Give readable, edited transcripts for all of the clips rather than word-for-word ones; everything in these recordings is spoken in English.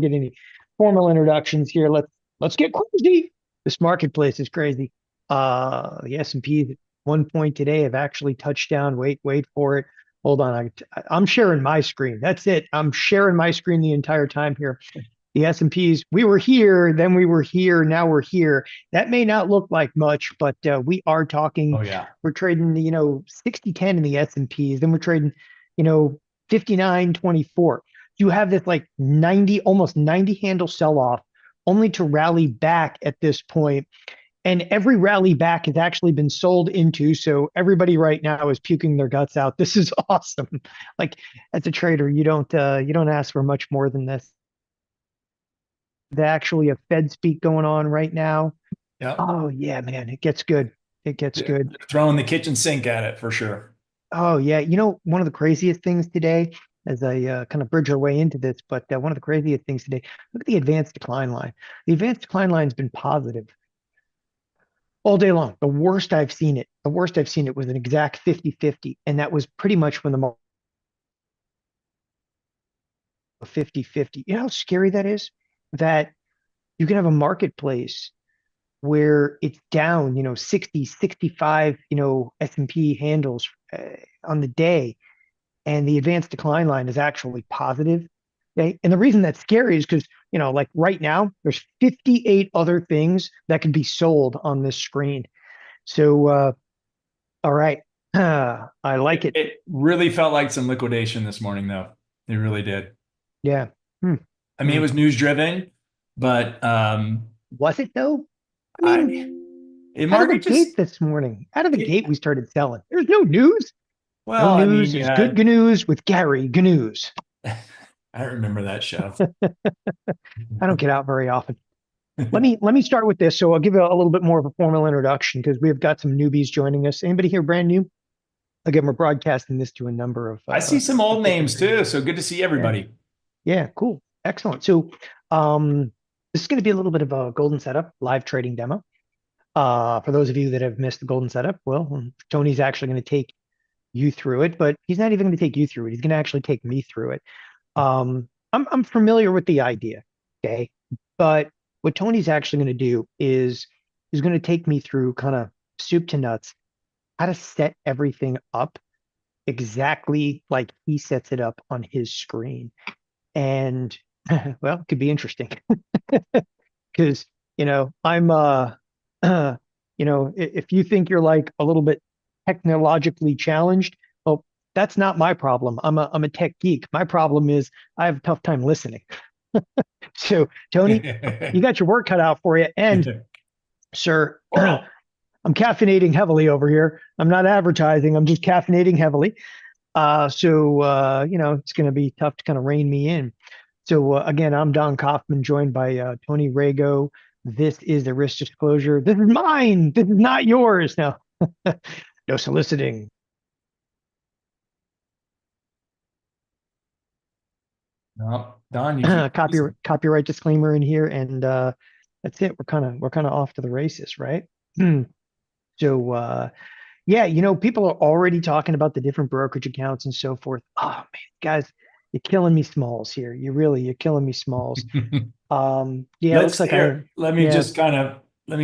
get any formal introductions here, let's get crazy. This marketplace is crazy. The S&P at one point today have actually touched down. Wait for it. Hold on, I'm sharing my screen. That's it. I'm sharing my screen the entire time here. The S&Ps, we were here, then we were here, now we're here. That may not look like much, but we are talking, Oh yeah. we're trading, 60-10 in the S&Ps, then we're trading, 59-24. You have this like 90, almost 90 handle sell off only to rally back at this point. And every rally back has actually been sold into. So everybody right now is puking their guts out. This is awesome. Like as a trader, you don't ask for much more than this. There's actually a Fed speak going on right now. Yep. Oh yeah, man, it gets good. It gets They're good. throwing the kitchen sink at it for sure. Oh yeah, one of the craziest things today, as I kind of bridge our way into this, but one of the craziest things today, look at the advanced decline line. The advanced decline line has been positive all day long. The worst I've seen it was an exact 50-50, and that was pretty much when the market was 50-50. You know how scary that is? That you can have a marketplace where it's down, 60, 65, S&P handles on the day, and the advanced decline line is actually positive. Okay. And the reason that's scary is because, like right now, there's 58 other things that could be sold on this screen. So, all right. I like it. It really felt like some liquidation this morning, though. It really did. Yeah. Hmm. I mean, it Hmm. was news driven, but Was it though? I I mean, in out of the market just gate this morning, out of the it, gate, we started selling. There's no news. No well, I mean, news you is good had news with Gary Gnews. I remember that show. I don't get out very often. Let me start with this. So I'll give you a little bit more of a formal introduction because we've got some newbies joining us. Anybody here brand new? Again, we're broadcasting this to a number I see some of old different names too, regions. so good to see Yeah, everybody. yeah, cool, excellent. So this is going to be a little bit of a golden setup live trading demo. For those of you that have missed the golden setup, well, Tony's actually going to take you through it, but he's not even going to take you through it. He's going to actually take me through it. I'm familiar with the idea, okay, but what Tony's actually going to do is he's going to take me through kind of soup to nuts how to set everything up exactly like he sets it up on his screen. And well, it could be interesting because I'm if you think you're like a little bit technologically challenged, well, that's not my problem. I'm a tech geek. My problem is I have a tough time listening. So, Tony, you got your work cut out for you. And, sir, I'm Squirrel. caffeinating heavily over here. I'm not advertising, I'm just caffeinating heavily. So, it's going to be tough to kind of rein me in. So, again, I'm Don Kaufman, joined by Tony Rago. This is the risk disclosure. This is mine. This is not yours. No, no soliciting. No, Don, you keep teasing. Copyright disclaimer in here, and that's it. We're kind of off to the races, right? So, yeah, people are already talking about the different brokerage accounts and so forth. Oh man, guys, you're killing me smalls here. You're killing me smalls. Yeah, it looks Let's like here. yeah, Let me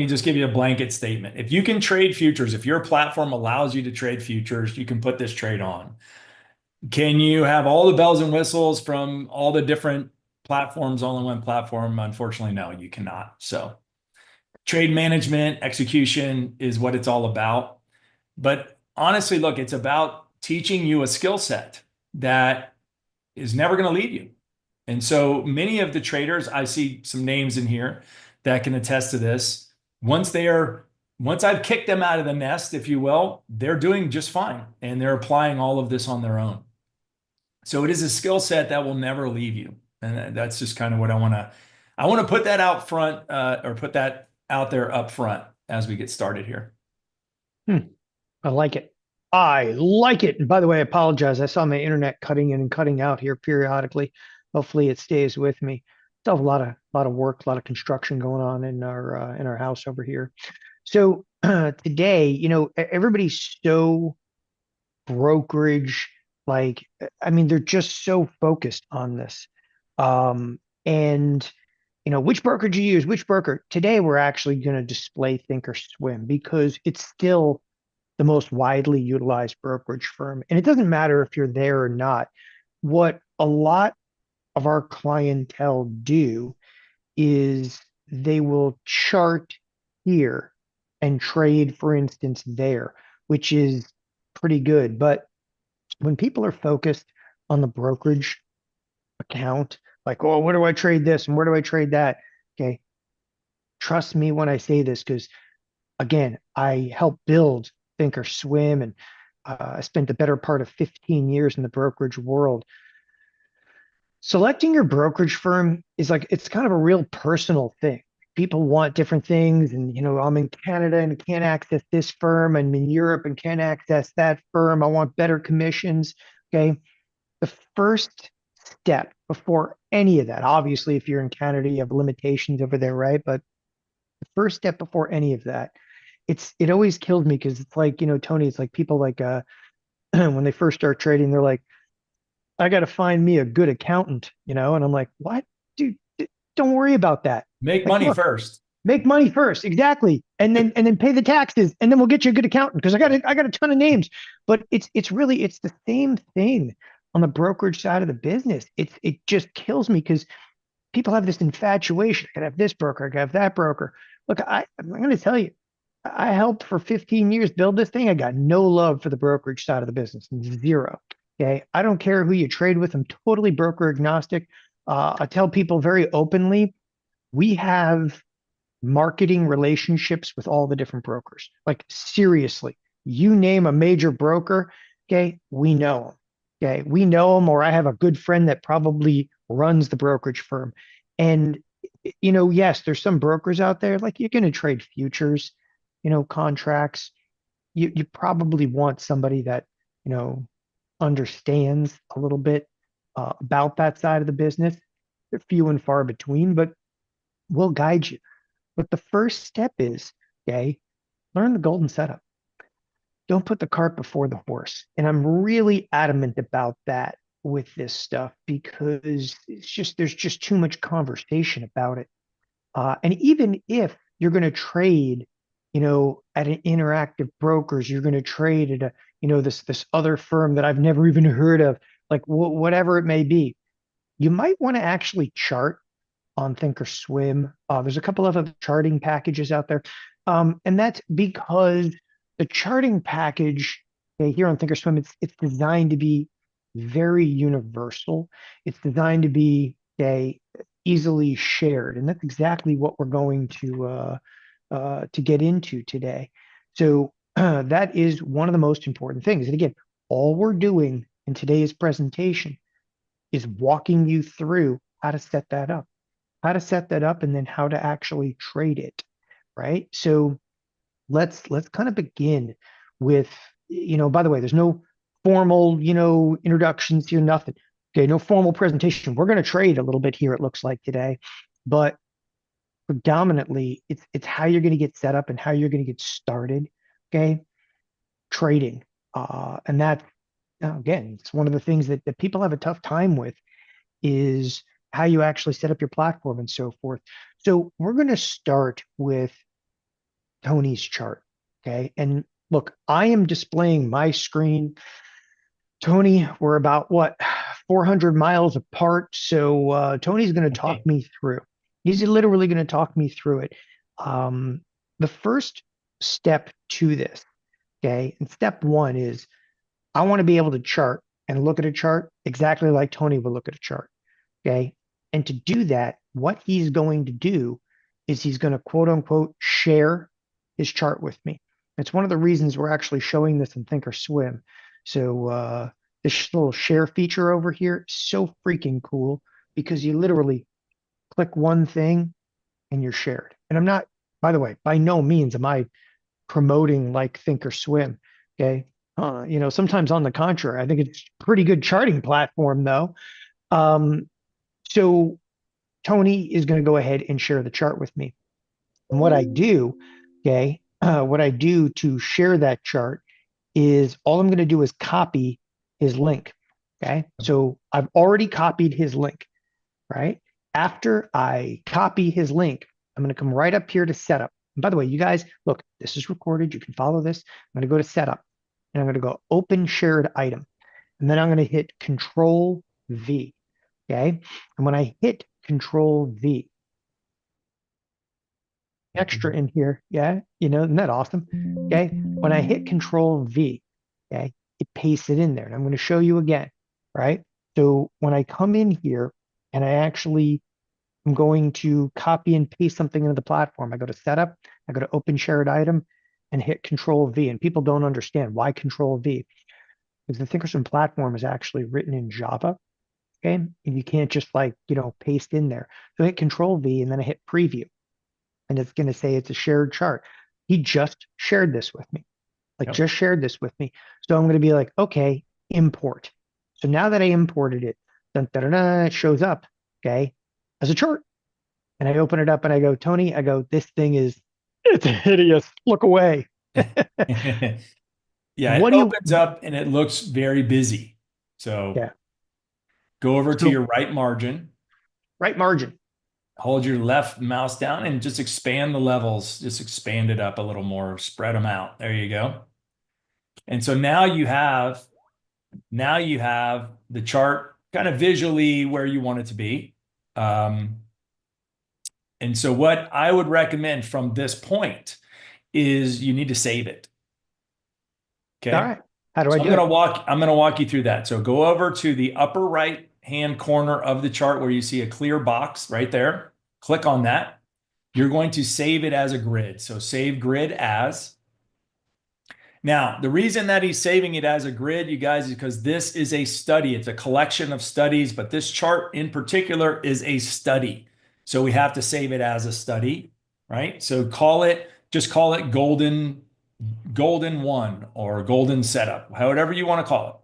just give you a blanket statement. If you can trade futures, if your platform allows you to trade futures, you can put this trade on. Can you have all the bells and whistles from all the different platforms all in one platform? Unfortunately, no, you cannot. So trade management, execution is what it's all about. But honestly, look, it's about teaching you a skill set that is never going to leave you. And so many of the traders, I see some names in here that can attest to this. Once they are, once I've kicked them out of the nest, if you will, they're doing just fine and they're applying all of this on their own. So it is a skill set that will never leave you. And that's just kind of what I want to put that out front or put that out there up front as we get started here. hmm, I like it. I like it. And by the way, I apologize. I saw my internet cutting in and cutting out here periodically. Hopefully, it stays with me. Still have a lot of work, a lot of construction going on in our house over here. So today, everybody's so brokerage, like, I mean, they're just so focused on this. And which broker do you use? Which broker? Today, we're actually going to display Thinkorswim because it's still the most widely utilized brokerage firm. And it doesn't matter if you're there or not. What a lot of our clientele do is they will chart here and trade, for instance, there, which is pretty good. But when people are focused on the brokerage account, like, oh, where do I trade this and where do I trade that? Okay. Trust me when I say this, because again, I helped build Thinkorswim and I spent the better part of 15 years in the brokerage world. Selecting your brokerage firm is like, it's kind of a real personal thing. People want different things. And, I'm in Canada and can't access this firm. I'm in Europe and can't access that firm. I want better commissions. Okay. The first step before any of that, obviously, if you're in Canada, you have limitations over there, right? But the first step before any of that, it always killed me because it's like, Tony, it's like people like when they first start trading, they're like, I got to find me a good accountant, and I'm like, what? Dude, don't worry about that. Make Like, money look, first. make money first, exactly, and then pay the taxes, and then we'll get you a good accountant because I got a ton of names. But it's the same thing on the brokerage side of the business. It just kills me because people have this infatuation. I gotta have this broker, I gotta have that broker. Look, I'm gonna tell you, I helped for 15 years build this thing. I got no love for the brokerage side of the business, zero. Okay. I don't care who you trade with. I'm totally broker agnostic. I tell people very openly, we have marketing relationships with all the different brokers. Like seriously, you name a major broker, okay, we know them. Okay, we know them, or I have a good friend that probably runs the brokerage firm. And yes, there's some brokers out there like you're going to trade futures, contracts. You probably want somebody that you know understands a little bit about that side of the business. They're few and far between, but we'll guide you. But the first step is, okay, learn the golden setup. Don't put the cart before the horse. And I'm really adamant about that with this stuff because there's just too much conversation about it. And even if you're going to trade, at an interactive brokers, you're going to trade at this other firm that I've never even heard of, like whatever it may be, you might want to actually chart on Thinkorswim. There's a couple of other charting packages out there. And that's because the charting package, okay, here on Thinkorswim, it's designed to be very universal. It's designed to be, okay, easily shared. And that's exactly what we're going to get into today. So that is one of the most important things. And again, all we're doing in today's presentation is walking you through how to set that up and then how to actually trade it, right? So let's kind of begin with, by the way, there's no formal, introductions here, nothing. Okay, no formal presentation. We're going to trade a little bit here, it looks like today, but predominantly it's how you're going to get set up and how you're going to get started. Okay, trading. And that again, it's one of the things that people have a tough time with is how you actually set up your platform and so forth. So we're going to start with Tony's chart. Okay. And look, I am displaying my screen. Tony, we're about what, 400 miles apart. So Tony's going to talk me through. He's literally going to talk me through it. The first step to this, okay, and step one is I want to be able to chart and look at a chart exactly like Tony would look at a chart. Okay. And to do that, what he's going to do is he's going to quote unquote share his chart with me. It's one of the reasons we're actually showing this in Thinkorswim. So this little share feature over here is so freaking cool because you literally click one thing and you're shared. And I'm not, by the way, by no means am I promoting like Thinkorswim. Okay. Sometimes on the contrary, I think it's a pretty good charting platform though. Um, so Tony is going to go ahead and share the chart with me. And what I do, okay, what I do to share that chart is all I'm going to do is copy his link. Okay. So I've already copied his link, right? After I copy his link, I'm going to come right up here to setup. And by the way, you guys, look, this is recorded. You can follow this. I'm going to go to setup and I'm going to go open shared item. And then I'm going to hit Control V. Okay. And when I hit Control V, extra in here. Yeah. Isn't that awesome? Okay. When I hit Control V, okay, it pastes it in there. And I'm going to show you again. Right. So when I come in here and I actually am going to copy and paste something into the platform, I go to setup, I go to open shared item and hit Control V. And people don't understand why Control V, because the Thinkorswim platform is actually written in Java. Okay. And you can't just paste in there. So I hit Control V and then I hit preview and it's going to say it's a shared chart. He just shared this with me, Yep. just shared this with me. So I'm going to be like, okay, import. So now that I imported it, dun, dun, dun, dun, it shows up, okay, as a chart. And I open it up and I go, Tony, this thing it's hideous. Look away. Yeah, it What do you, opens up and it looks very busy. So yeah. go over to So your right margin, right margin. hold your left mouse down and just expand the levels. Just expand it up a little more, spread them out. There you go. And so now you have the chart kind of visually where you want it to be. Um, and so what I would recommend from this point is you need to save it. All Okay. right. How do I So do it? I'm gonna walk you through that. So go over to the upper right hand corner of the chart where you see a clear box right there. Click on that. You're going to save it as a grid. So save grid as. Now, the reason that he's saving it as a grid, you guys, is because this is a study. It's a collection of studies, but this chart in particular is a study. So we have to save it as a study, right? So just call it golden one or golden setup, however you want to call it.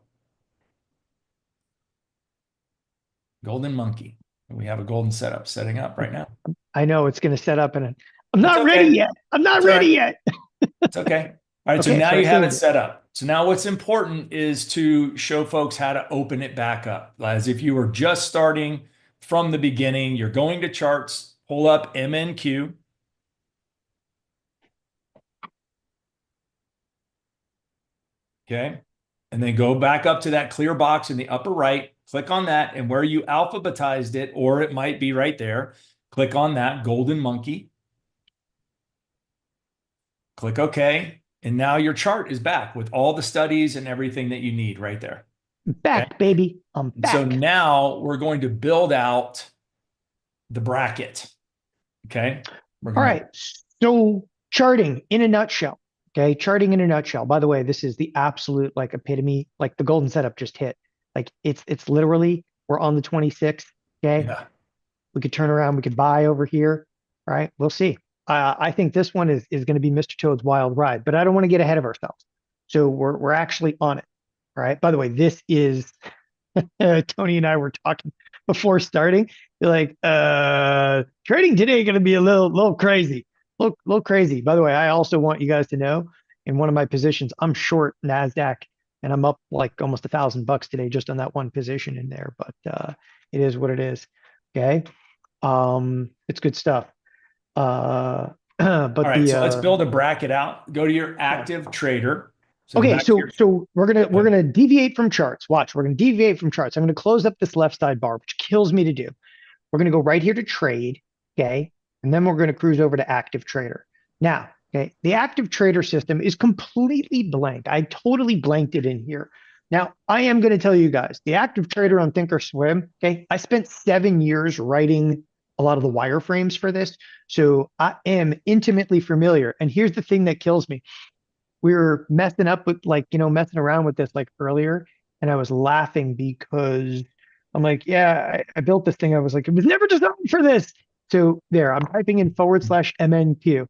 Golden monkey. We have a golden setup setting up right now. I know it's going to set up and I'm That's not ready okay. yet. I'm not That's all ready right. yet. It's okay. All right. So Okay. now So I you have it saved it. set up. So now what's important is to show folks how to open it back up. As if you were just starting from the beginning, you're going to charts, pull up MNQ. Okay. And then go back up to that clear box in the upper right, click on that. And where you alphabetized it, or it might be right there, click on that golden monkey. Click OK. And now your chart is back with all the studies and everything that you need right there. Okay. Back, baby. I'm And so back. now we're going to build out the bracket. Okay. We're All going to, right. So charting in a nutshell. Okay. Charting in a nutshell. By the way, this is the absolute epitome, the golden setup just hit. It's literally, we're on the 26th. Okay. yeah. We could turn around, we could buy over here. All right. We'll see. I think this one is going to be Mr. Toad's wild ride, but I don't want to get ahead of ourselves. So we're actually on it. All right. By the way, this is Tony and I were talking before starting. You're like, trading today going to be a little crazy, little crazy. By the way, I also want you guys to know, in one of my positions, I'm short Nasdaq, and I'm up almost $1,000 today just on that one position in there. But it is what it is. Okay, it's good stuff. All But right. So let's build a bracket out. Go to your yeah. active trader. So go Okay, back to so we're gonna deviate from charts. Watch, we're gonna deviate from charts. I'm gonna close up this left side bar, which kills me to do. We're gonna go right here to trade, okay, and then we're gonna cruise over to active trader. Now, okay, the active trader system is completely blank. I totally blanked it in here. Now, I am gonna tell you guys, the active trader on Thinkorswim, okay, I spent 7 years writing a lot of the wireframes for this, so I am intimately familiar. And here's the thing that kills me: we were messing up with messing around with this earlier, and I was laughing because I'm like, yeah, I built this thing. I was like, it was never designed for this. So there, I'm typing in /MNQ,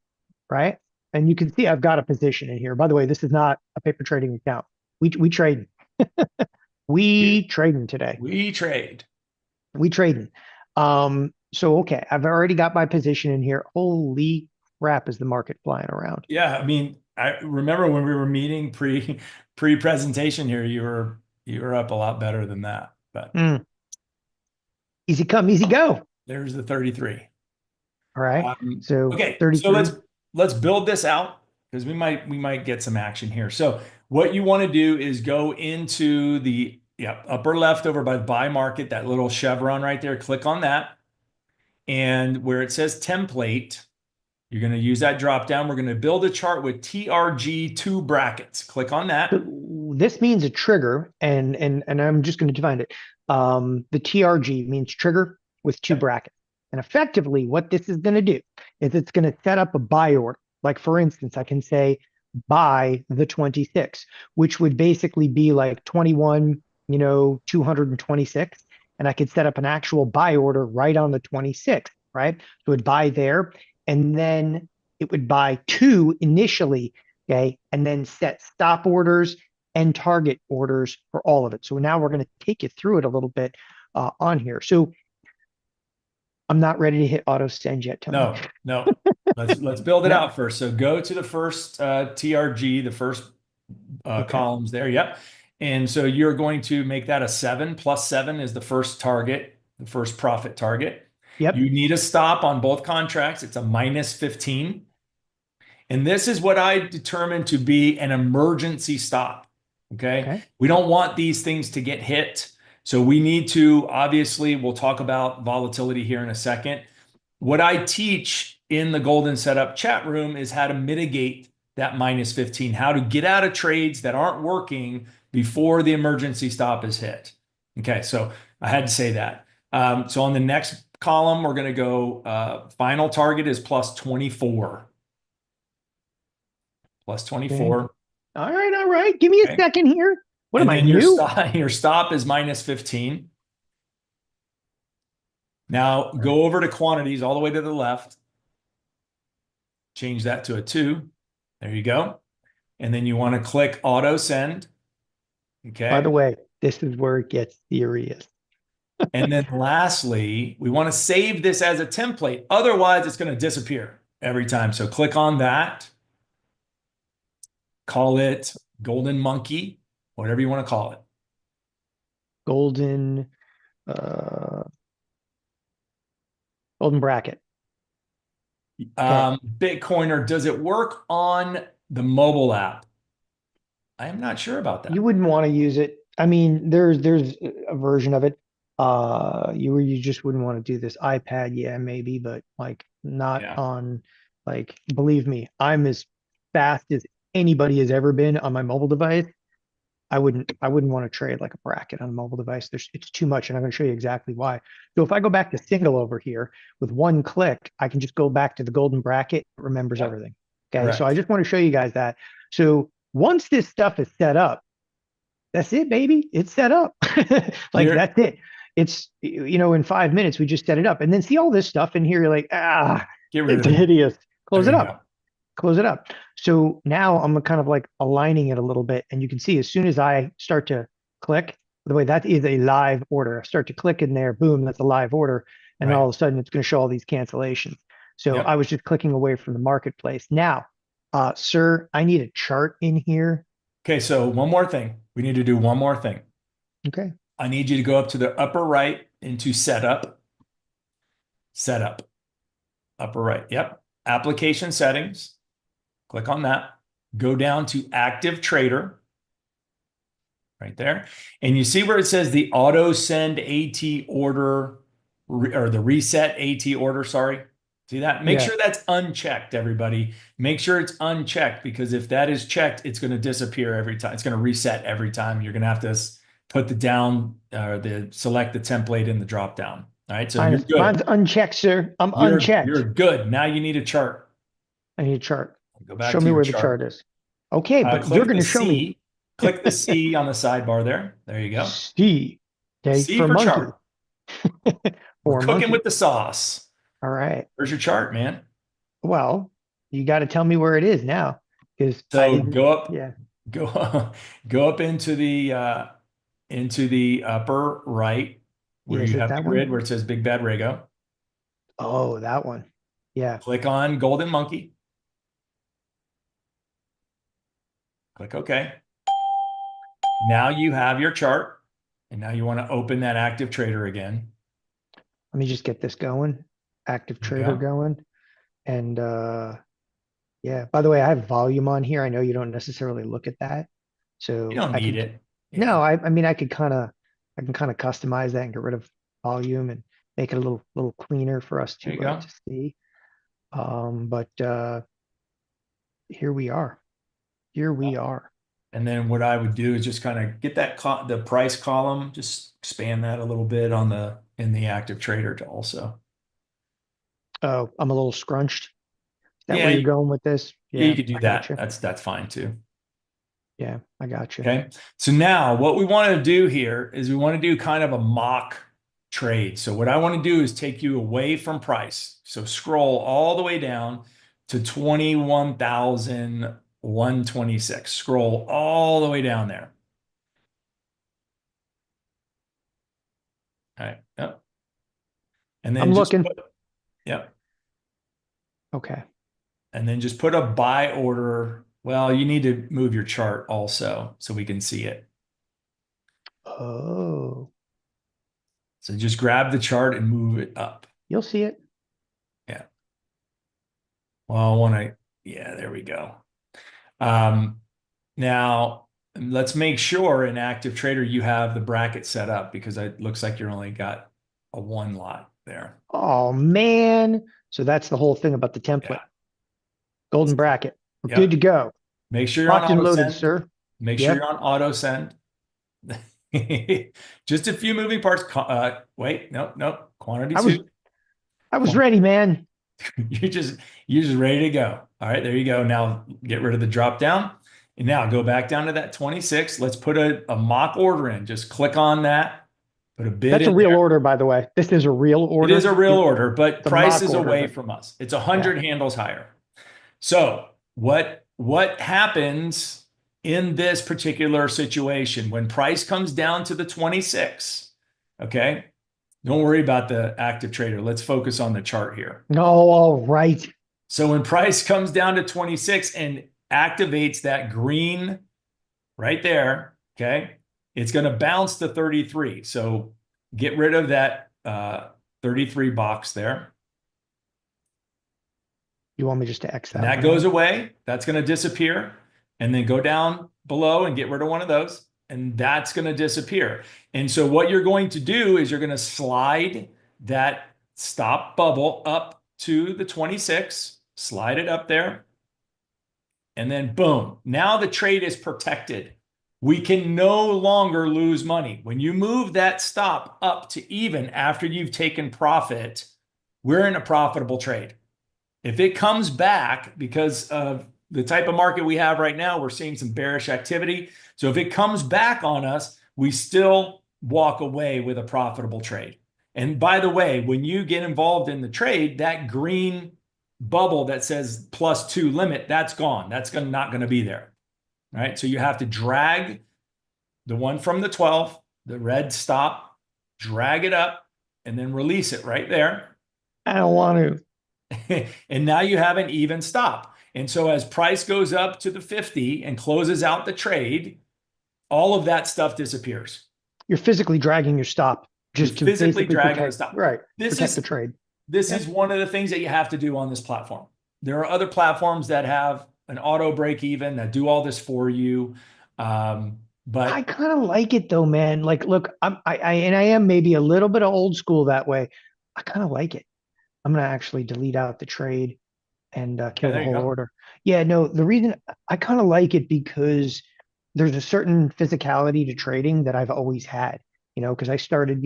right? And you can see I've got a position in here. By the way, this is not a paper trading account. We trade. here. We trading today. We trade. We trading. So okay, I've already got my position in here. Holy crap, is the market flying around? Yeah. I mean, I remember when we were meeting pre-presentation here, you were up a lot better than that. But Mm, easy come, easy go. There's the 33. All right. So Okay, so 33. let's build this out because we might get some action here. So what you want to do is go into the upper left over by buy market, that little chevron right there. Click on that, and where it says template, you're going to use that drop down. We're going to build a chart with TRG two brackets. Click on that. So this means a trigger, and I'm just going to define it. The TRG means trigger with two Yep. brackets. And effectively, what this is going to do is it's going to set up a buy order. Like for instance, I can say buy the 26, which would basically be like 21, 226. And I could set up an actual buy order right on the 26th, right? So it would buy there, and then it would buy two initially, okay, and then set stop orders and target orders for all of it. So now we're going to take you through it a little bit on here. So I'm not ready to hit auto send yet, Tony. No, no. Let's build it No. out first. So go to the first TRG, the first Okay. columns there. Yep. And so you're going to make that a 7. Plus 7 is the first target, the first profit target. You Yep. need a stop on both contracts. It's a minus 15. And this is what I determined to be an emergency stop. Okay. Okay. We don't want these things to get hit. So we need to, obviously, we'll talk about volatility here in a second. What I teach in the Golden Setup chat room is how to mitigate that minus 15, how to get out of trades that aren't working before the emergency stop is hit. Okay. So I had to say that. So on the next column, we're going to go final target is plus 24. Plus Okay. 24. All right. All right. Give me a Okay. second here. What am And I then your new? stop, your stop is minus 15. Now All right. go over to quantities all the way to the left. Change that to a 2. There you go. And then you want to click auto send. By the Okay. way, this is where it gets serious. And then lastly, we want to save this as a template. Otherwise, it's going to disappear every time. So click on that. Call it Golden Monkey, whatever you want to call it. Golden, uh, golden bracket. Okay. Bitcoiner, does it work on the mobile app? I am not sure about You that. wouldn't want to use it. I mean, there's a version of it. You just wouldn't want to do this iPad, yeah, maybe, but like not Yeah. on like believe me, I'm as fast as anybody has ever been on my mobile device. I wouldn't want to trade like a bracket on a mobile device. It's too much, and I'm going to show you exactly why. So if I go back to single over here with one click, I can just go back to the golden bracket. It remembers Yep. everything. Okay, so I Correct. just want to show you guys that. So once this stuff is set up, that's it, baby. It's set up. Like You're that's it. It's in 5 minutes we just set it up, and then see all this stuff in here. You're like, get rid it's of it. hideous. Close There it you up. go. Close it up. So now I'm kind of like aligning it a little bit, and you can see as soon as I start to click, by the way, that is a live order. I start to click in there, boom, that's a live order, and Right. all of a sudden it's going to show all these cancellations. So I Yep. was just clicking away from the marketplace. Now, sir, I need a chart in here. Okay, so one more thing. We need to do one more thing. Okay. I need you to go up to the upper right into setup, setup, upper right. Yep. Application settings. Click on that. Go down to active trader right there. And you see where it says the auto send AT order or the reset AT order, sorry. See that? Make Yeah. sure that's unchecked, everybody. Make sure it's unchecked because if that is checked, it's going to disappear every time. It's going to reset every time. You're going to have to put the down or the select the template in the drop down. All right, so you're Mine's good. unchecked, sir. I'm You're unchecked. good. Now you need a chart. I need a chart. Go back Show to me your where the chart chart. is. Okay, but you're Click going the to show me C. Click the C on the sidebar there. There you go. C. Okay, C for for monkey. chart. We're For cooking with monkey. the sauce. All right. Where's your chart, man? Well, you got to tell me where it is now because I So didn't. go up, Yeah. go go up into the upper right where Yeah. Is you it have the that grid one? where it says Big Bad Rago. Oh, that one. Yeah. Click on Golden Monkey. Click OK. Now you have your chart, and now you want to open that active trader again. Let me just get this going. Active There you trader go. going. And yeah, by the way, I have volume on here. I know you don't necessarily look at that. You So don't I need can, it. no, Yeah. I mean, I can kind of customize that and get rid of volume and make it a little cleaner for us There you to go. see. But here we are. Here we are. And then what I would do is just kind of get that the price column, just expand that a little bit on the in the active trader to also. Oh, I'm a little scrunched. Is that Yeah, where you're going with this? you Yeah, could do I got that. you. That's fine too. Yeah, I got you. Okay. So now what we want to do here is we want to do kind of a mock trade. So what I want to do is take you away from price. So scroll all the way down to 21,126. Scroll all the way down there. All right. Yep. And then I'm just looking. put, yep. Okay. And then just put a buy order. Well, you need to move your chart also so we can see it. Oh, So just grab the chart and move it up. you'll see it. Yeah. Well, I want to, yeah, there we go. Um, now let's make sure in Active Trader you have the bracket set up because it looks like you only got a one lot there. Oh man. So that's the whole thing about the template. Yeah. Golden bracket. We're good to Yep. go. Make sure you're on Locked and auto loaded, send. sir. Make sure you're Yep. on auto send. Just a few moving parts. Wait, no, no. Quantity I was two. I was ready, man. You're just you're just ready to go. All right, there you go. Now get rid of the drop down. And now go back down to that 26. Let's put a mock order in. Just click on that. Put a bid That's a in real there. order, by the way. This is a real It is order. a real order, but The price mock is order, away but from us. It's yeah. 100 handles higher. So what happens in this particular situation when price comes down to the 26? Okay. Don't worry about the active trader. Let's focus on the chart here. No, all right. So when price comes down to 26 and activates that green right there, okay, it's going to bounce to 33. So get rid of that 33 box there. You want me just to X And that that one goes out? away. That's going to disappear. And then go down below and get rid of one of those. And that's going to disappear. And so what you're going to do is you're going to slide that stop bubble up to the 26, slide it up there. And then boom, now the trade is protected. We can no longer lose money. When you move that stop up to even after you've taken profit, we're in a profitable trade. If it comes back because of the type of market we have right now, we're seeing some bearish activity. So if it comes back on us, we still walk away with a profitable trade. And by the way, when you get involved in the trade, that green bubble that says +2 limit, that's gone. That's not going to be there. All right. So you have to drag the one from the 12, the red stop, drag it up, and then release it right there. I don't want to. And now you have an even stop. And so as price goes up to the 50 and closes out the trade, all of that stuff disappears. You're physically dragging your stop You're just to physically basically dragging the protect, stop. right? This Protect the is trade. this is Yep. one of the things that you have to do on this platform. There are other platforms that have an auto break even that do all this for you. I But kind of like it though, man. Like, look, and I am maybe a little bit of old school that way. I kind of like it. I'm gonna actually delete out the trade and yeah, kill the there you whole go. order. Yeah, no, the reason I kind of like it because there's a certain physicality to trading that I've always had, because I started,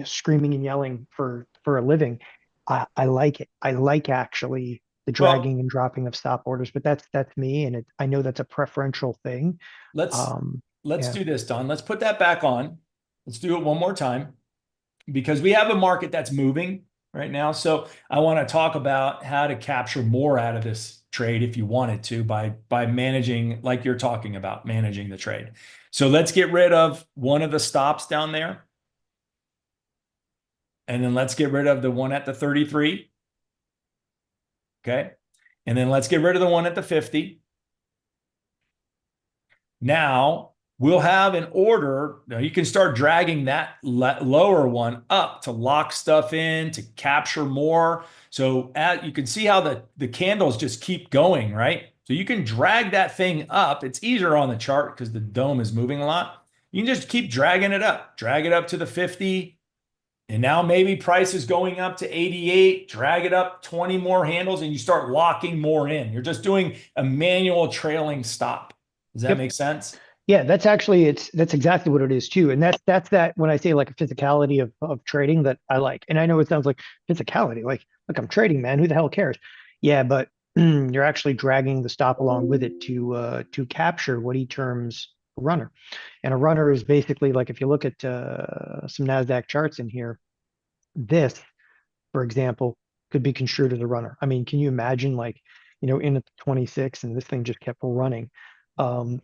screaming and yelling for a living. I like it. I like actually the Well, dragging and dropping of stop orders, but that's me, and I know that's a preferential thing. let's Um, let's yeah, do this, Don. Let's put that back on. Let's do it one more time because we have a market that's moving right now. So I want to talk about how to capture more out of this trade if you wanted to by managing, like you're talking about, managing the trade. So let's get rid of one of the stops down there. And then let's get rid of the one at the 33. Okay. And then let's get rid of the one at the 50. Now we'll have an order. Now you can start dragging that lower one up to lock stuff in, to capture more. So you can see how the candles just keep going, right? So you can drag that thing up. It's easier on the chart because the dome is moving a lot. You can just keep dragging it up, drag it up to the 50. And now maybe price is going up to 88, drag it up 20 more handles, and you start locking more in. You're just doing a manual trailing stop. Does that Yep. make sense? Yeah, that's actually that's exactly what it is too. And that's that when I say like a physicality of trading that I like. And I know it sounds like physicality, like, look, I'm trading, man. Who the hell cares? Yeah, but you're actually dragging the stop along with it to capture what he terms a runner. And a runner is basically like if you look at some NASDAQ charts in here, this, for example, could be construed as a runner. I mean, can you imagine like, in at the 26 and this thing just kept running? Um,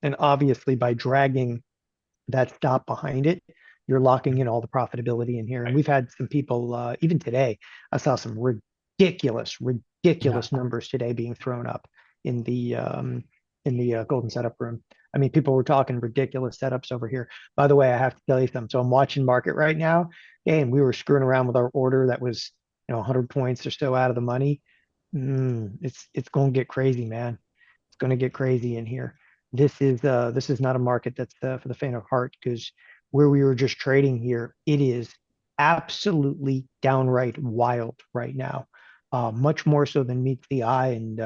and obviously by dragging that stop behind it, you're locking in all the profitability in here. And Right. we've had some people, even today, I saw some Yeah. ridiculous numbers today being thrown up in the golden setup room. I mean, people were talking ridiculous setups over here. By the way, I have to tell you something. So I'm watching market right now, and we were screwing around with our order that was, 100 points or so out of the money. It's going to get crazy, man. It's going to get crazy in here. This is not a market that's for the faint of heart because where we were just trading here, it is absolutely downright wild right now, much more so than meets the eye. And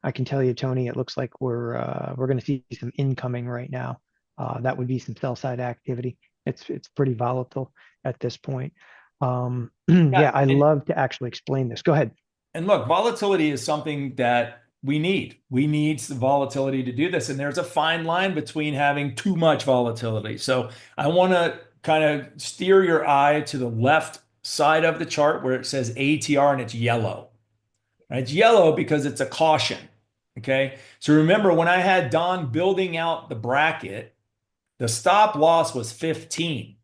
I can tell you, Tony, it looks like we're going to see some incoming right now. That would be some sell side activity. It's pretty volatile at this point. Yeah. Yeah, I love to actually explain this. Go ahead. And look, volatility is something that we need. We need the volatility to do this. And there's a fine line between having too much volatility. So I want to kind of steer your eye to the left side of the chart where it says ATR and it's yellow. And it's yellow because it's a caution. Okay. So remember when I had Don building out the bracket, the stop loss was 15.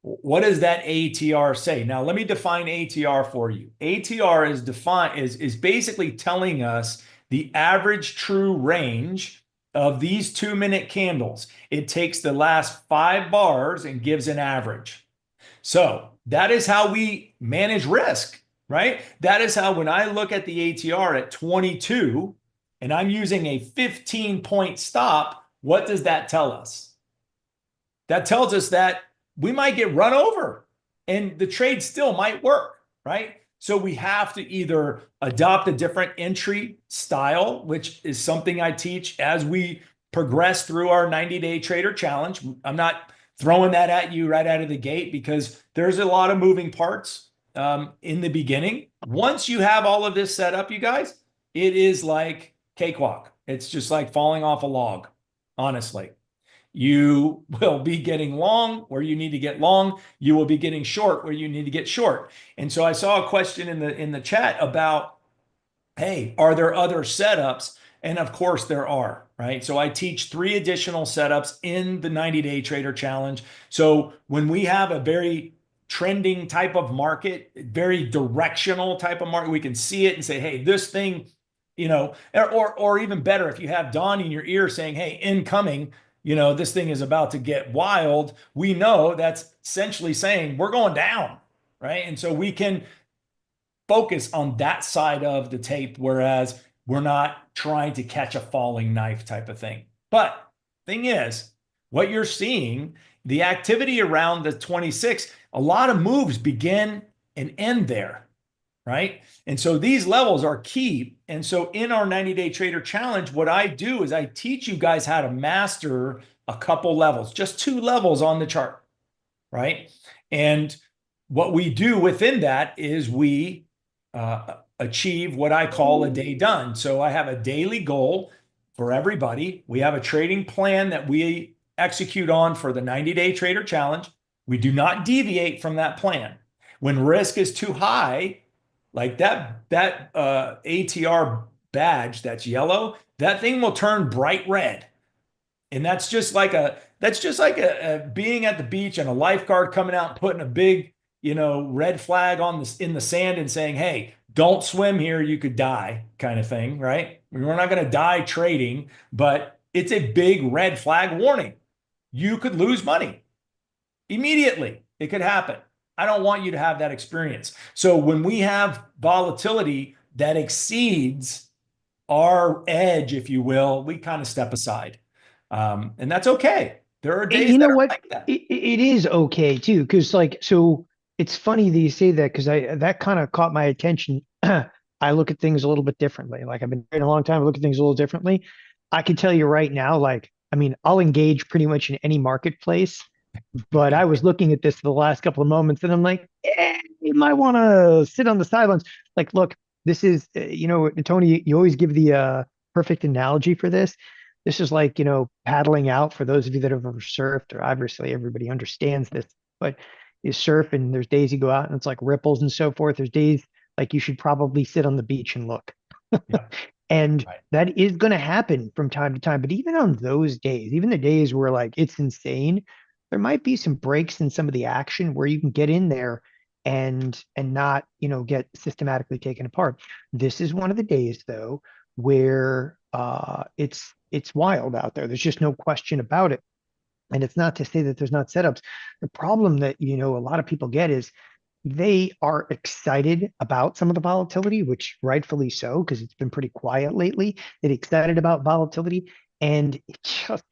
What does that ATR say? Now, let me define ATR for you. ATR is basically telling us the average true range of these 2-minute candles. It takes the last 5 bars and gives an average. So that is how we manage risk, right? That is how when I look at the ATR at 22 and I'm using a 15-point stop, what does that tell us? That tells us that we might get run over and the trade still might work, right? So we have to either adopt a different entry style, which is something I teach as we progress through our 90-day trader challenge. I'm not throwing that at you right out of the gate because there's a lot of moving parts in the beginning. Once you have all of this set up, you guys, it is like cakewalk. It's just like falling off a log, honestly. You will be getting long where you need to get long. You will be getting short where you need to get short. And so I saw a question in the chat about, hey, are there other setups? And of course there are, right? So I teach 3 additional setups in the 90-day trader challenge. So when we have a very trending type of market, very directional type of market, we can see it and say, hey, this thing, or even better, if you have Don in your ear saying, hey, incoming, this thing is about to get wild. We know that's essentially saying we're going down, right? And so we can focus on that side of the tape, whereas we're not trying to catch a falling knife type of thing. But thing is, what you're seeing, the activity around the 26, a lot of moves begin and end there, right? And so these levels are key. And so in our 90-day trader challenge, what I do is I teach you guys how to master a couple levels, just 2 levels on the chart, right? And what we do within that is we achieve what I call a day done. So I have a daily goal for everybody. We have a trading plan that we execute on for the 90-day trader challenge. We do not deviate from that plan. When risk is too high, like that ATR badge that's yellow, that thing will turn bright red. And that's just like a being at the beach and a lifeguard coming out and putting a big, red flag on this in the sand and saying, "Hey, don't swim here, you could die," kind of thing, right? We're not going to die trading, but it's a big red flag warning. You could lose money immediately. It could happen. I don't want you to have that experience. So when we have volatility that exceeds our edge, if you will, we kind of step aside. And that's okay. There are days You that know are what? like that. It is okay too, because like so it's funny that you say that because I that kind of caught my attention. I look at things a little bit differently. Like I've been doing a long time, I look at things a little differently. I can tell you right now, like I mean, I'll engage pretty much in any marketplace, but I was looking at this for the last couple of moments, and I'm like, you might want to sit on the sidelines. Like, look, this is, Tony, you always give the perfect analogy for this. This is like, paddling out for those of you that have ever surfed, or obviously everybody understands this, but you surf and there's days you go out and it's like ripples and so forth. There's days like you should probably sit on the beach and look. Yeah. And Right. that is going to happen from time to time. But even on those days, even the days where like it's insane, there might be some breaks in some of the action where you can get in there and not, get systematically taken apart. This is one of the days though where it's wild out there. There's just no question about it. And it's not to say that there's not setups. The problem that, a lot of people get is they are excited about some of the volatility, which rightfully so, because it's been pretty quiet lately. They're excited about volatility, and it just,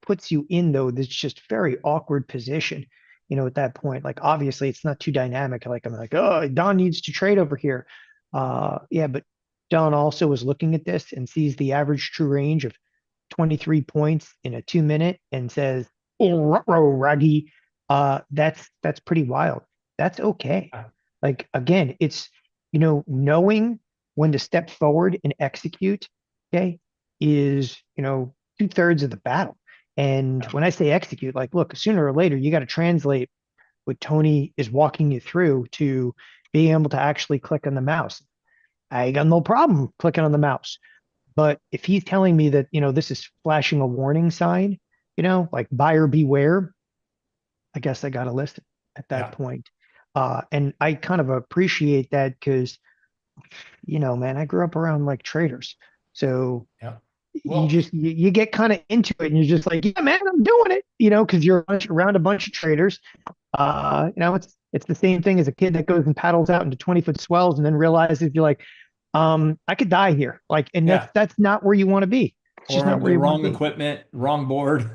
puts you in though this just very awkward position, at that point. Like obviously it's not too dynamic. Like I'm like, oh, Don needs to trade over here. Yeah, but Don also is looking at this and sees the average true range of 23 points in a 2 minute and says, oh, raggy. That's pretty wild. That's okay. Like again, it's knowing when to step forward and execute, okay, is two-thirds of the battle. And when I say execute, like look, sooner or later you got to translate what Tony is walking you through to being able to actually click on the mouse. I got no problem clicking on the mouse. But if he's telling me that, this is flashing a warning sign, like buyer beware, I guess I got to listen at that Yeah. point. And I kind of appreciate that because, man, I grew up around like traders. So Yeah. you Well, just, you get kind of into it and you're just like, yeah, man, I'm doing it, because you're around a bunch of traders. It's the same thing as a kid that goes and paddles out into 20-foot swells and then realizes you're like, I could die here. Like, and that's yeah. that's not where you want to be. It's just Or not where the you want to wrong be. equipment, wrong board.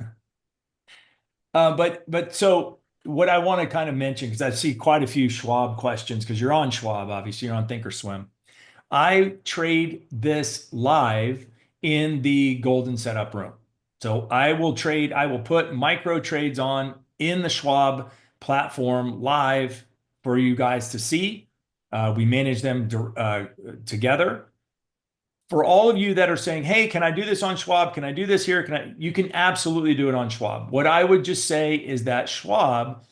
But so what I want to kind of mention, because I see quite a few Schwab questions, because you're on Schwab, obviously, you're on Thinkorswim. I trade this live in the golden setup room. So I will put micro trades on in the Schwab platform live for you guys to see. We manage them together. For all of you that are saying, hey, can I do this on Schwab? Can I do this here? You can absolutely do it on Schwab. What I would just say is that Schwab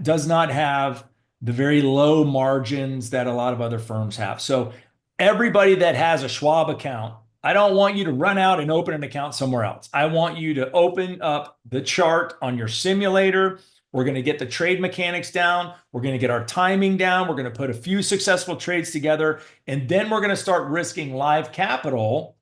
does not have the very low margins that a lot of other firms have. So everybody that has a Schwab account, I don't want you to run out and open an account somewhere else. I want you to open up the chart on your simulator. We're going to get the trade mechanics down. We're going to get our timing down. We're going to put a few successful trades together. And then we're going to start risking live capital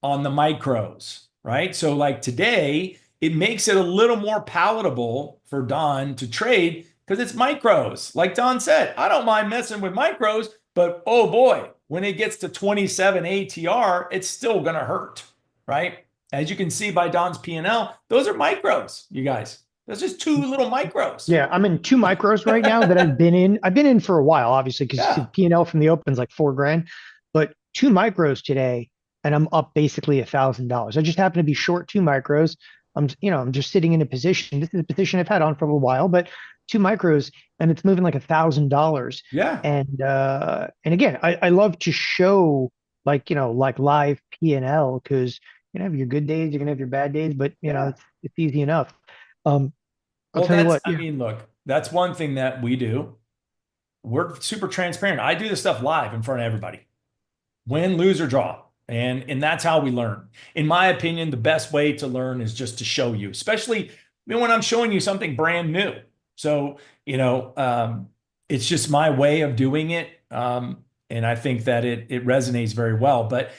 on the micros, right? So like today, it makes it a little more palatable for Don to trade because it's micros. Like Don said, I don't mind messing with micros, but oh boy, when it gets to 27 ATR, it's still going to hurt, right? As you can see by Don's P&L, those are micros, you guys. That's just two little micros. Yeah, I'm in two micros right now that I've been in. I've been in for a while, obviously, because Yeah. P&L from the open is like 4 grand, but two micros today, and I'm up basically $1,000. I just happen to be short two micros. I'm just sitting in a position. This is a position I've had on for a while, but two micros, and it's moving like $1,000. Yeah. And again, I love to show like like live P&L because you're gonna have your good days, you're gonna have your bad days, but Yeah. it's easy enough. Um, I'll Well, tell you what. I mean, look, that's one thing that we do. We're super transparent. I do this stuff live in front of everybody. Win, lose, or draw. And that's how we learn. In my opinion, the best way to learn is just to show you, especially when I'm showing you something brand new. So, it's just my way of doing it. And I think that it resonates very well. But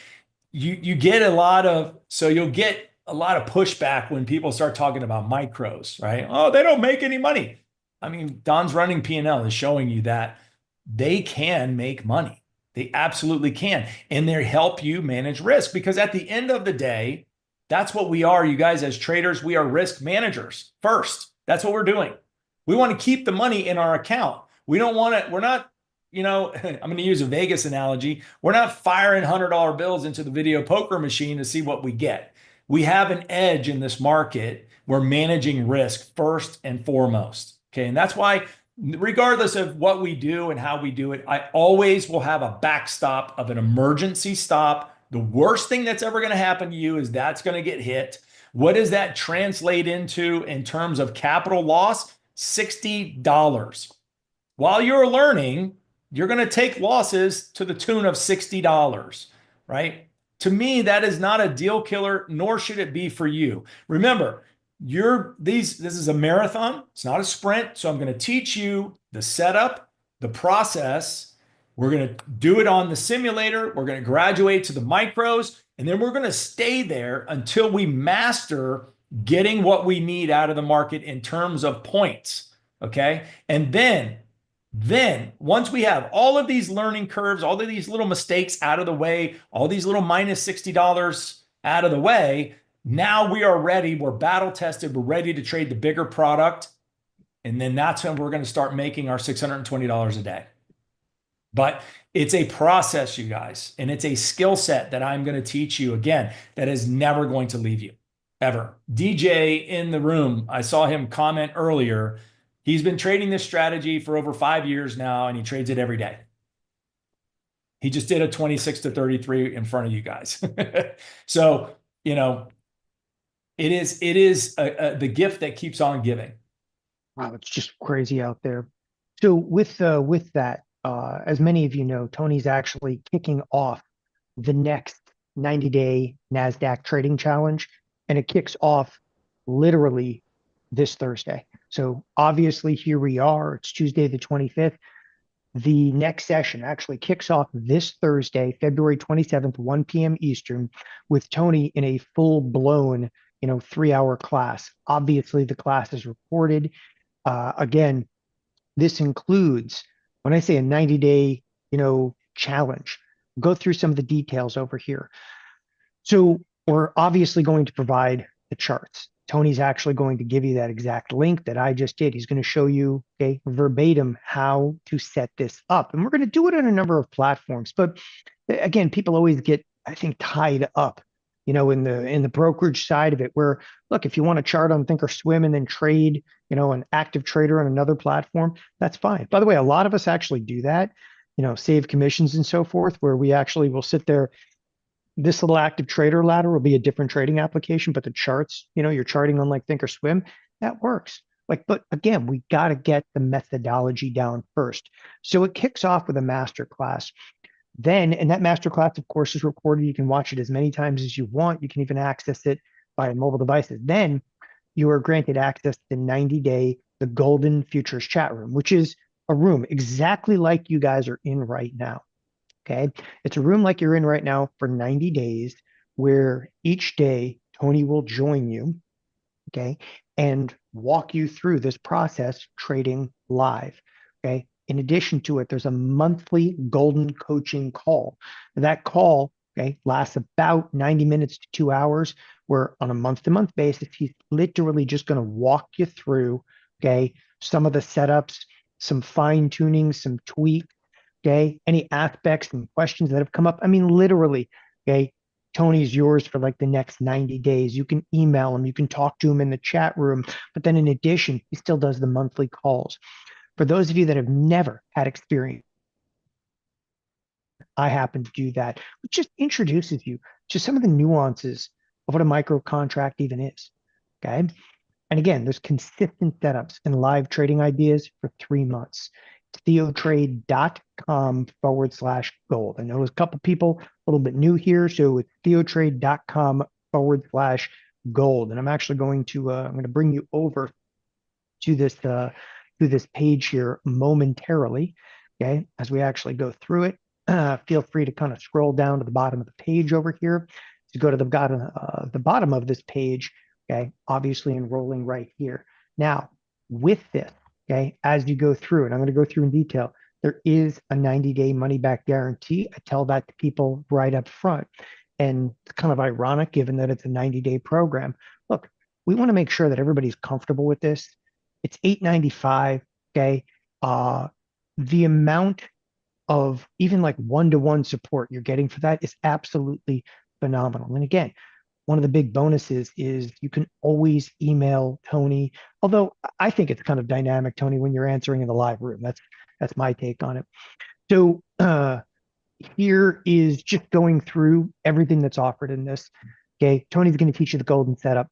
you get a lot of, so you'll get a lot of pushback when people start talking about micros, right? Oh, they don't make any money. I mean, Don's running P&L is showing you that they can make money. They absolutely can. And they help you manage risk because at the end of the day, that's what we are. You guys, as traders, we are risk managers first. That's what we're doing. We want to keep the money in our account. We don't want to, we're not, I'm going to use a Vegas analogy. We're not firing $100 bills into the video poker machine to see what we get. We have an edge in this market. We're managing risk first and foremost. Okay. And that's why, regardless of what we do and how we do it, I always will have a backstop of an emergency stop. The worst thing that's ever going to happen to you is that's going to get hit. What does that translate into in terms of capital loss? $60. While you're learning, you're going to take losses to the tune of $60, right? To me, that is not a deal killer, nor should it be for you. Remember, this is a marathon, it's not a sprint. So I'm going to teach you the setup, the process. We're going to do it on the simulator. We're going to graduate to the micros, and then we're going to stay there until we master getting what we need out of the market in terms of points. Okay. And then once we have all of these learning curves, all of these little mistakes out of the way, all these little minus $60 out of the way, now we are ready. We're battle tested. We're ready to trade the bigger product. And then that's when we're going to start making our $620 a day. But it's a process, you guys, and it's a skill set that I'm going to teach you again that is never going to leave you ever. DJ in the room, I saw him comment earlier. He's been trading this strategy for over 5 years now, and he trades it every day. He just did a 26 to 33 in front of you guys. So, it is the gift that keeps on giving. Wow, it's just crazy out there. So with that, as many of you know, Tony's actually kicking off the next 90-day NASDAQ trading challenge, and it kicks off literally this Thursday. So obviously here we are, it's Tuesday the 25th. The next session actually kicks off this Thursday, February 27th, 1 p.m. Eastern, with Tony in a full-blown, 3-hour class. Obviously, the class is recorded. Again, this includes, when I say a 90-day, challenge, go through some of the details over here. So we're obviously going to provide the charts. Tony's actually going to give you that exact link that I just did. He's going to show you, okay, verbatim how to set this up. And we're going to do it on a number of platforms. But again, people always get, I think, tied up, in the brokerage side of it, where, look, if you want to chart on Thinkorswim and then trade, an active trader on another platform, that's fine. By the way, a lot of us actually do that, save commissions and so forth, where we actually will sit there. This little active trader ladder will be a different trading application, but the charts, you're charting on like Thinkorswim, that works. But again, we got to get the methodology down first. So it kicks off with a master class. Then, and that master class, of course, is recorded. You can watch it as many times as you want. You can even access it via mobile devices. Then you are granted access to 90-day, the Golden Futures chat room, which is a room exactly like you guys are in right now. Okay. It's a room like you're in right now for 90 days, where each day Tony will join you, okay, and walk you through this process trading live. Okay. In addition to it, there's a monthly golden coaching call. That call, okay, lasts about 90 minutes to 2 hours, where on a month-to-month basis, he's literally just going to walk you through, okay, some of the setups, some fine-tuning, some tweaks. Okay. Any aspects and questions that have come up. I mean, literally, okay. Tony's yours for like the next 90 days. You can email him, you can talk to him in the chat room. But then in addition, he still does the monthly calls. For those of you that have never had experience, I happen to do that, which just introduces you to some of the nuances of what a micro contract even is. Okay. And again, there's consistent setups and live trading ideas for 3 months. theotrade.com/gold. I know there's a couple people a little bit new here, so it's theotrade.com/gold. And I'm actually going to bring you over to this page here momentarily. Okay, as we actually go through it, feel free to kind of scroll down to the bottom of the page over here. to go to the bottom of this page, okay, obviously enrolling right here. Now, with this, okay, as you go through, and I'm going to go through in detail, there is a 90-day money back guarantee. I tell that to people right up front. And it's kind of ironic given that it's a 90-day program. Look, we want to make sure that everybody's comfortable with this. It's $8.95, okay? The amount of even like one-to-one support you're getting for that is absolutely phenomenal. And again, one of the big bonuses is you can always email Tony. Although I think it's kind of dynamic, Tony, when you're answering in the live room. That's my take on it. So here is just going through everything that's offered in this. Okay, Tony's going to teach you the golden setup.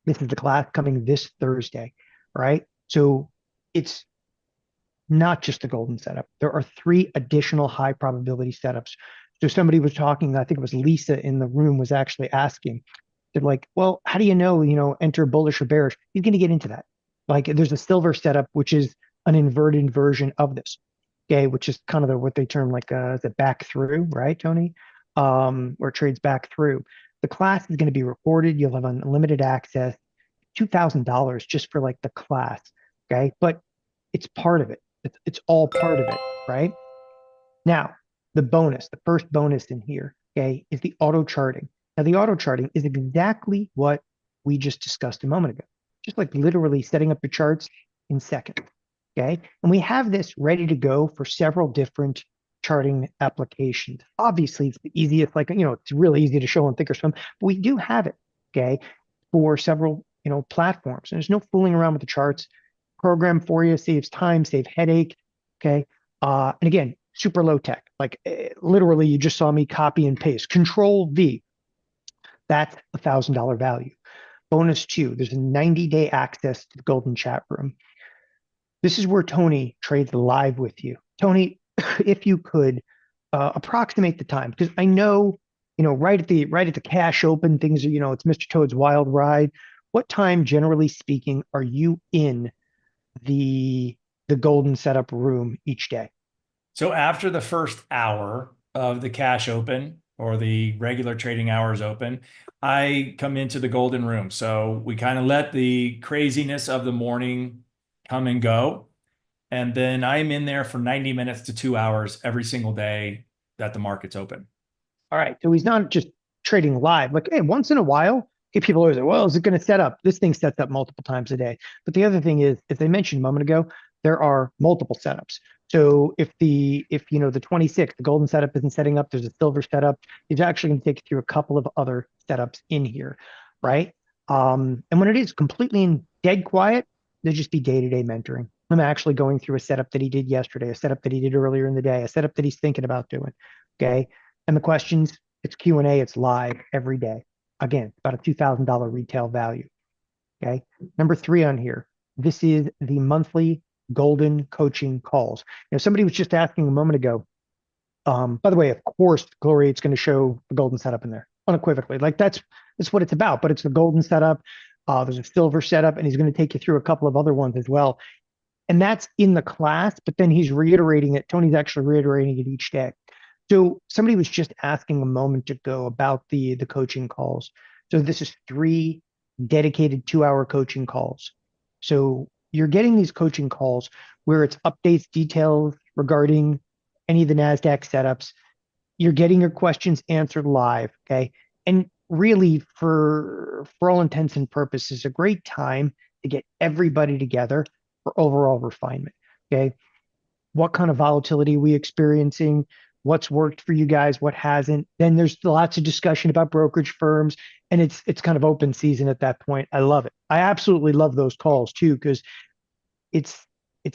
This is the class coming this Thursday, right? So it's not just the golden setup. There are three additional high probability setups. So somebody was talking, I think it was Lisa in the room was actually asking, they're like, well, how do enter bullish or bearish? He's going to get into that. Like there's a silver setup, which is an inverted version of this. Okay, which is kind of what they term like the back through, right, Tony? Or trades back through. The class is going to be recorded. You'll have unlimited access, $2,000 just for like the class. Okay, but it's part of it. It's all part of it, right? Now, the first bonus in here, okay, is the auto charting. Now, the auto charting is exactly what we just discussed a moment ago, just like literally setting up your charts in seconds, okay? And we have this ready to go for several different charting applications. Obviously, it's the easiest, it's really easy to show on Thinkorswim, but we do have it, okay, for several, platforms. And there's no fooling around with the charts. Program for you, saves time, save headache, okay? And again, super low tech. Like literally, you just saw me copy and paste. Control V. That's $1,000 value. Bonus two, there's a 90-day access to the golden chat room. This is where Tony trades live with you. Tony, if you could approximate the time, because I know, right at the cash open, things are, it's Mr. Toad's wild ride. What time, generally speaking, are you in the golden setup room each day? So after the first hour of the cash open or the regular trading hours open, I come into the golden room. So we kind of let the craziness of the morning come and go. And then I'm in there for 90 minutes to 2 hours every single day that the market's open. All right. So he's not just trading live. Like, hey, once in a while, people always say, well, is it going to set up? This thing sets up multiple times a day. But the other thing is, as I mentioned a moment ago, there are multiple setups. So if the 26th, the golden setup isn't setting up, there's a silver setup. He's actually going to take you through a couple of other setups in here, right? And when it is completely in dead quiet, there'll just be day-to-day mentoring. I'm actually going through a setup that he did yesterday, a setup that he did earlier in the day, a setup that he's thinking about doing. Okay. And the questions, it's Q&A, it's live every day. Again, about a $2,000 retail value. Okay. Number three on here. This is the monthly golden coaching calls. Somebody was just asking a moment ago. By the way, of course, Glory, it's going to show the golden setup in there unequivocally. Like that's what it's about. But it's the golden setup. There's a silver setup, and he's going to take you through a couple of other ones as well. And that's in the class, but then he's reiterating it. Tony's actually reiterating it each day. So somebody was just asking a moment ago about the coaching calls. So this is 3 dedicated 2-hour coaching calls. So you're getting these coaching calls where it's updates, details regarding any of the NASDAQ setups. You're getting your questions answered live, okay? And really, for all intents and purposes, a great time to get everybody together for overall refinement, okay? What kind of volatility are we experiencing? What's worked for you guys? What hasn't? Then there's lots of discussion about brokerage firms, and it's kind of open season at that point. I love it. I absolutely love those calls too, because it's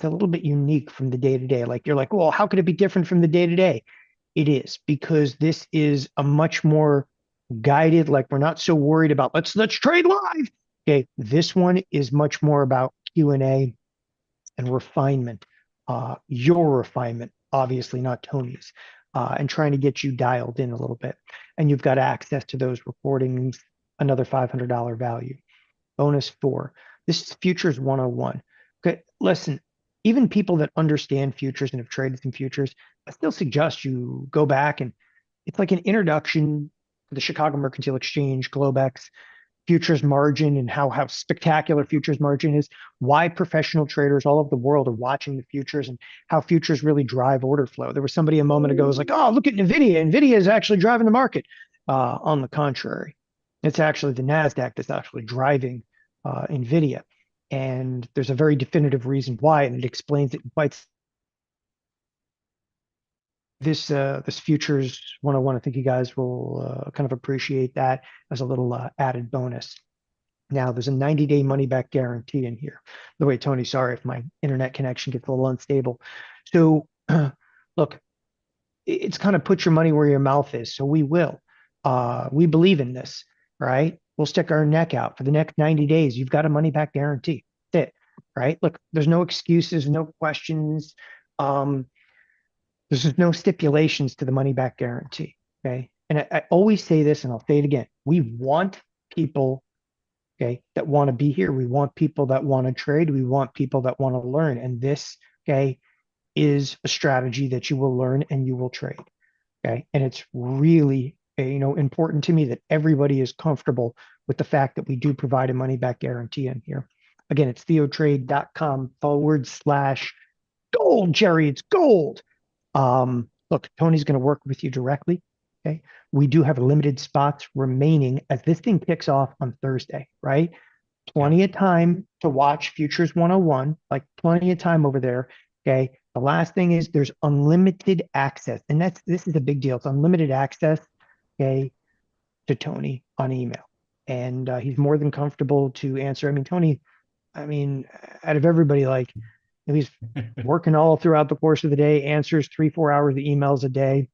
a little bit unique from the day to day. Like you're like, well, how could it be different from the day to day? It is because this is a much more guided. Like we're not so worried about let's trade live. Okay, this one is much more about Q&A and refinement. Your refinement, obviously not Tony's, and trying to get you dialed in a little bit. And you've got access to those recordings, another $500 value. Bonus 4. This is Futures 101. Okay, listen, even people that understand futures and have traded some futures, I still suggest you go back and it's like an introduction the Chicago Mercantile Exchange, Globex, futures margin and how spectacular futures margin is, why professional traders all over the world are watching the futures and how futures really drive order flow. There was somebody a moment ago who was like, oh, look at NVIDIA. NVIDIA is actually driving the market. On the contrary, it's actually the NASDAQ that's actually driving NVIDIA. And there's a very definitive reason why, and it explains it why it's this futures 101. I think you guys will kind of appreciate that as a little added bonus. Now, there's a 90-day money back guarantee in here. By the way, Tony, sorry if my internet connection gets a little unstable. So, look, it's kind of put your money where your mouth is. So we will. We believe in this, right? We'll stick our neck out for the next 90 days. You've got a money back guarantee. That's it, right? Look, there's no excuses, no questions. Um, there's just no stipulations to the money back guarantee. Okay. And I always say this, and I'll say it again. We want people, okay, that want to be here. We want people that want to trade. We want people that want to learn. And this, okay, is a strategy that you will learn and you will trade. Okay. And it's really, important to me that everybody is comfortable with the fact that we do provide a money back guarantee in here. Again, it's theotrade.com/gold, Jerry. It's gold. Look, Tony's going to work with you directly. Okay. We do have limited spots remaining as this thing kicks off on Thursday, right? Plenty of time to watch Futures 101, like plenty of time over there. Okay. The last thing is there's unlimited access. And this is a big deal. It's unlimited access, okay, to Tony on email. And he's more than comfortable to answer. I mean, Tony, out of everybody, like, he's working all throughout the course of the day, answers 3-4 hours of emails a day.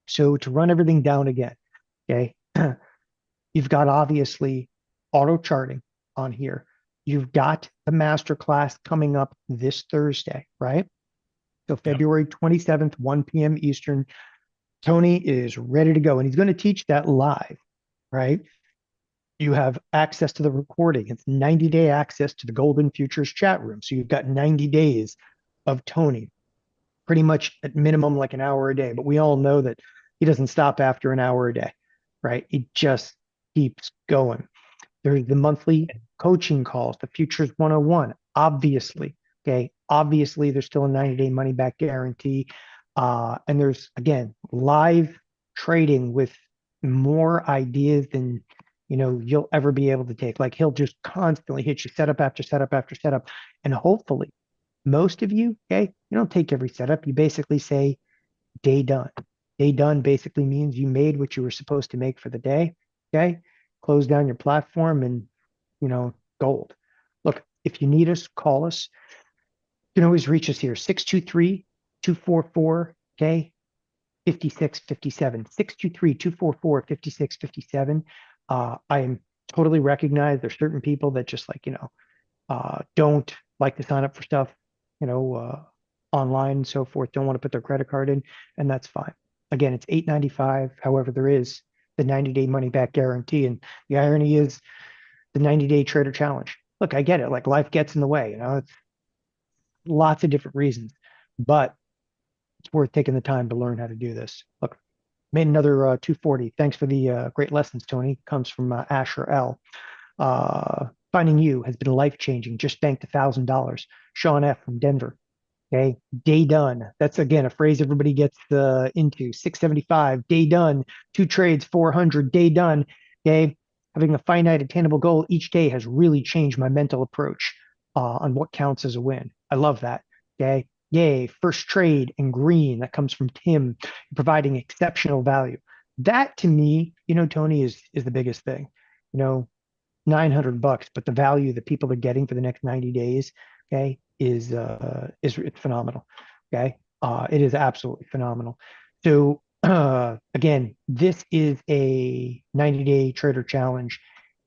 So to run everything down again, okay, you've got obviously auto charting on here. You've got the master class coming up this Thursday, right? So February 27th, 1 p.m. Eastern. Tony is ready to go, and he's going to teach that live, right? You have access to the recording. It's 90-day access to the Golden Futures chat room. So you've got 90 days of Tony, pretty much at minimum like an hour a day. But we all know that he doesn't stop after an hour a day, right? He just keeps going. There's the monthly coaching calls, the Futures 101, obviously. Okay. Obviously, there's still a 90-day money back guarantee. And there's, again, live trading with more ideas than you'll ever be able to take. Like he'll just constantly hit you setup after setup after setup. And hopefully, most of you, okay, you don't take every setup. You basically say day done. Day done basically means you made what you were supposed to make for the day. Okay. Close down your platform and, gold. Look, if you need us, call us. You can always reach us here, 623-244, okay, 5657, 623-244-5657. I am totally recognized. There's certain people that just like, don't like to sign up for stuff, online and so forth, don't want to put their credit card in, and that's fine. Again, it's $8.95. However, there is the 90-day money back guarantee. And the irony is the 90-day trader challenge. Look, I get it. Like life gets in the way, it's lots of different reasons, but it's worth taking the time to learn how to do this. Look, made another 240. Thanks for the great lessons, Tony. Comes from Asher L. Finding you has been life changing. Just banked $1,000. Sean F. from Denver. Okay, day done. That's again a phrase everybody gets into. 675, day done. 2 trades, 400, day done. Okay, having a finite attainable goal each day has really changed my mental approach on what counts as a win. I love that. Okay, yay, first trade in green. That comes from Tim, providing exceptional value. That to me, Tony, is the biggest thing. 900 bucks, but the value that people are getting for the next 90 days, okay, is it's phenomenal. Okay. It is absolutely phenomenal. So again, this is a 90-day trader challenge.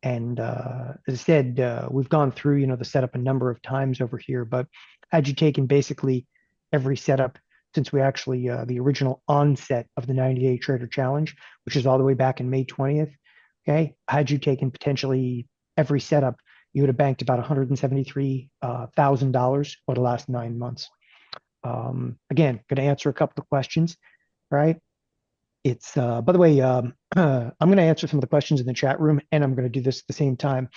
And as I said, we've gone through, the setup a number of times over here, but had you taken basically every setup since we actually the original onset of the 90-day trader challenge, which is all the way back in May 20th. Okay. Had you taken potentially every setup, you would have banked about $173,000 for the last 9 months. Again, going to answer a couple of questions, right? It's by the way, I'm going to answer some of the questions in the chat room, and I'm going to do this at the same time.